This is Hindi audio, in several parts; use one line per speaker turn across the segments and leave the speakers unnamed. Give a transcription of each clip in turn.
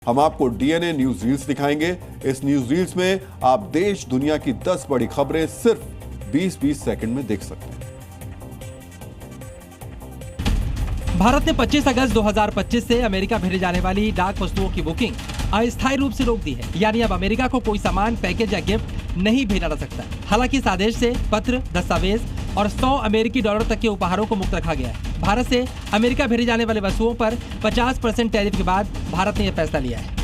हम आपको डीएनए न्यूज रील्स दिखाएंगे। इस न्यूज रील्स में आप देश दुनिया की 10 बड़ी खबरें सिर्फ 20-20 सेकंड में देख सकते हैं।
भारत ने 25 अगस्त 2025 से अमेरिका भेजे जाने वाली डाक वस्तुओं की बुकिंग अस्थायी रूप से रोक दी है। यानी अब अमेरिका को कोई सामान, पैकेज या गिफ्ट नहीं भेजा जा सकता। हालांकि इस आदेश से पत्र, दस्तावेज और 100 अमेरिकी डॉलर तक के उपहारों को मुक्त रखा गया है। भारत से अमेरिका भेजे जाने वाले वस्तुओं पर 50% टैरिफ के बाद भारत ने यह फैसला लिया है।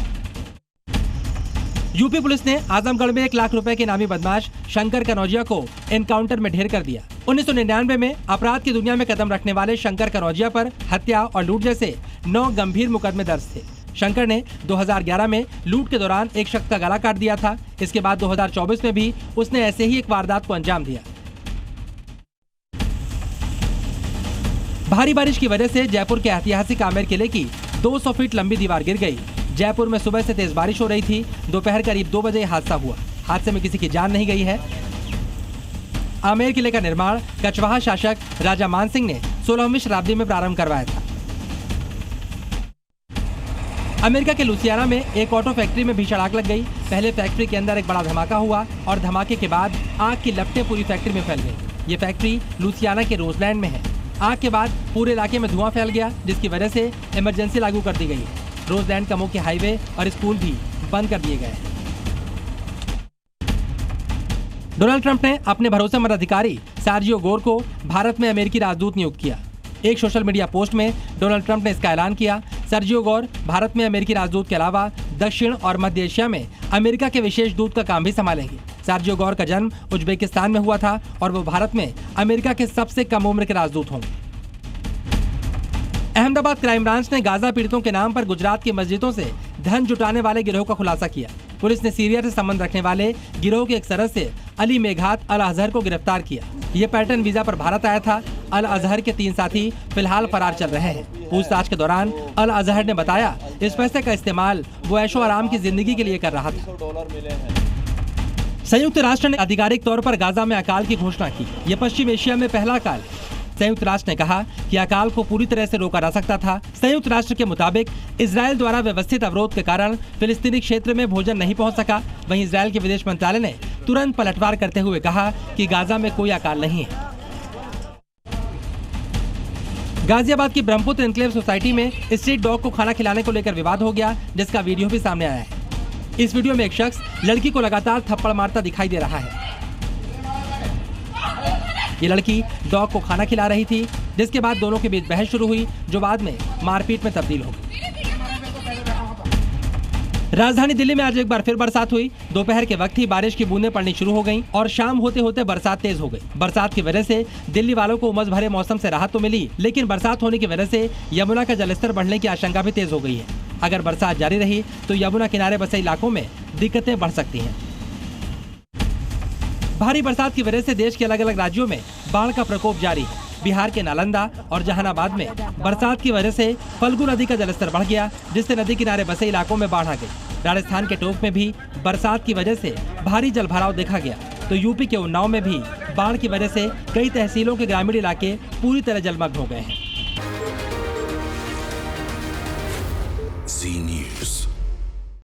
यूपी पुलिस ने आजमगढ़ में 1 लाख रुपए के नामी बदमाश शंकर कनौजिया को एनकाउंटर में ढेर कर दिया। 1999 में अपराध की दुनिया में कदम रखने वाले शंकर कनौजिया पर हत्या और लूट जैसे 9 गंभीर मुकदमे दर्ज थे। शंकर ने 2011 में लूट के दौरान एक शख्स का गला काट दिया था। इसके बाद 2024 में भी उसने ऐसे ही एक वारदात को अंजाम दिया। भारी बारिश की वजह से जयपुर के ऐतिहासिक आमेर किले की 200 फीट लंबी दीवार गिर गई। जयपुर में सुबह से तेज बारिश हो रही थी। दोपहर करीब 2 बजे हादसा हुआ। हादसे में किसी की जान नहीं गई है। आमेर किले का निर्माण कछवाहा शासक राजा मान सिंह ने 16वीं शताब्दी में प्रारंभ करवाया था। अमेरिका के लुसियाना में एक ऑटो फैक्ट्री में भीषण आग लग गई। पहले फैक्ट्री के अंदर एक बड़ा धमाका हुआ और धमाके के बाद आग की लपटें पूरी फैक्ट्री में फैल गई। ये फैक्ट्री लुसियाना के रोजलैंड में है। आग के बाद पूरे इलाके में धुआं फैल गया, जिसकी वजह से इमरजेंसी लागू कर दी गई है। रोजलैंड का मुख्य हाईवे और स्कूल भी बंद कर दिए गए हैं। डोनाल्ड ट्रंप ने अपने भरोसेमंद अधिकारी सर्जियो गोर को भारत में अमेरिकी राजदूत नियुक्त किया। एक सोशल मीडिया पोस्ट में डोनाल्ड ट्रंप ने इसका ऐलान किया। सर्जियो गोर भारत में अमेरिकी राजदूत के अलावा दक्षिण और मध्य एशिया में अमेरिका के विशेष दूत का काम भी संभालेंगे। सर्जियो गोर का जन्म उज्बेकिस्तान में हुआ था और वो भारत में अमेरिका के सबसे कम उम्र के राजदूत होंगे। अहमदाबाद क्राइम ब्रांच ने गाजा पीड़ितों के नाम पर गुजरात की मस्जिदों से धन जुटाने वाले गिरोह का खुलासा किया। पुलिस ने सीरिया से संबंध रखने वाले गिरोह के एक सदस्य अली मेघात अल अजहर को गिरफ्तार किया। ये पैटर्न वीजा पर भारत आया था। अल अजहर के 3 साथी फिलहाल फरार चल रहे हैं। पूछताछ के दौरान अल अजहर ने बताया इस पैसे का इस्तेमाल वो ऐशो आराम की जिंदगी के लिए कर रहा था। संयुक्त राष्ट्र ने आधिकारिक तौर पर गाजा में अकाल की घोषणा की। ये पश्चिम एशिया में पहला अकाल। संयुक्त राष्ट्र ने कहा कि अकाल को पूरी तरह से रोका जा सकता था। संयुक्त राष्ट्र के मुताबिक इजराइल द्वारा व्यवस्थित अवरोध के कारण फिलिस्तीनी क्षेत्र में भोजन नहीं पहुंच सका। वहीं इजराइल के विदेश मंत्रालय ने तुरंत पलटवार करते हुए कहा कि गाजा में कोई अकाल नहीं है। गाजियाबाद की ब्रह्मपुत्र एन्क्लेव सोसाइटी में स्ट्रीट डॉग को खाना खिलाने को लेकर विवाद हो गया, जिसका वीडियो भी सामने आया है। इस वीडियो में एक शख्स लड़की को लगातार थप्पड़ मारता दिखाई दे रहा है। ये लड़की डॉग को खाना खिला रही थी, जिसके बाद दोनों के बीच बहस शुरू हुई, जो बाद में मारपीट में तब्दील हो गई। राजधानी दिल्ली में आज एक बार फिर बरसात हुई। दोपहर के वक्त ही बारिश की बूंदें पड़नी शुरू हो गईं और शाम होते होते बरसात तेज हो गई। बरसात की वजह से दिल्ली वालों को उमस भरे मौसम से राहत तो मिली, लेकिन बरसात होने की वजह से यमुना का जलस्तर बढ़ने की आशंका भी तेज हो गई है। अगर बरसात जारी रही तो यमुना किनारे बसे इलाकों में दिक्कतें बढ़ सकती हैं। भारी बरसात की वजह से देश के अलग अलग राज्यों में बाढ़ का प्रकोप जारी है। बिहार के नालंदा और जहानाबाद में बरसात की वजह से फल्गु नदी का जलस्तर बढ़ गया, जिससे नदी किनारे बसे इलाकों में बाढ़ आ गई। राजस्थान के टोंक में भी बरसात की वजह से भारी जलभराव देखा गया। तो यूपी के उन्नाव में भी बाढ़ की वजह से कई तहसीलों के ग्रामीण इलाके पूरी तरह जलमग्न हो गए हैं।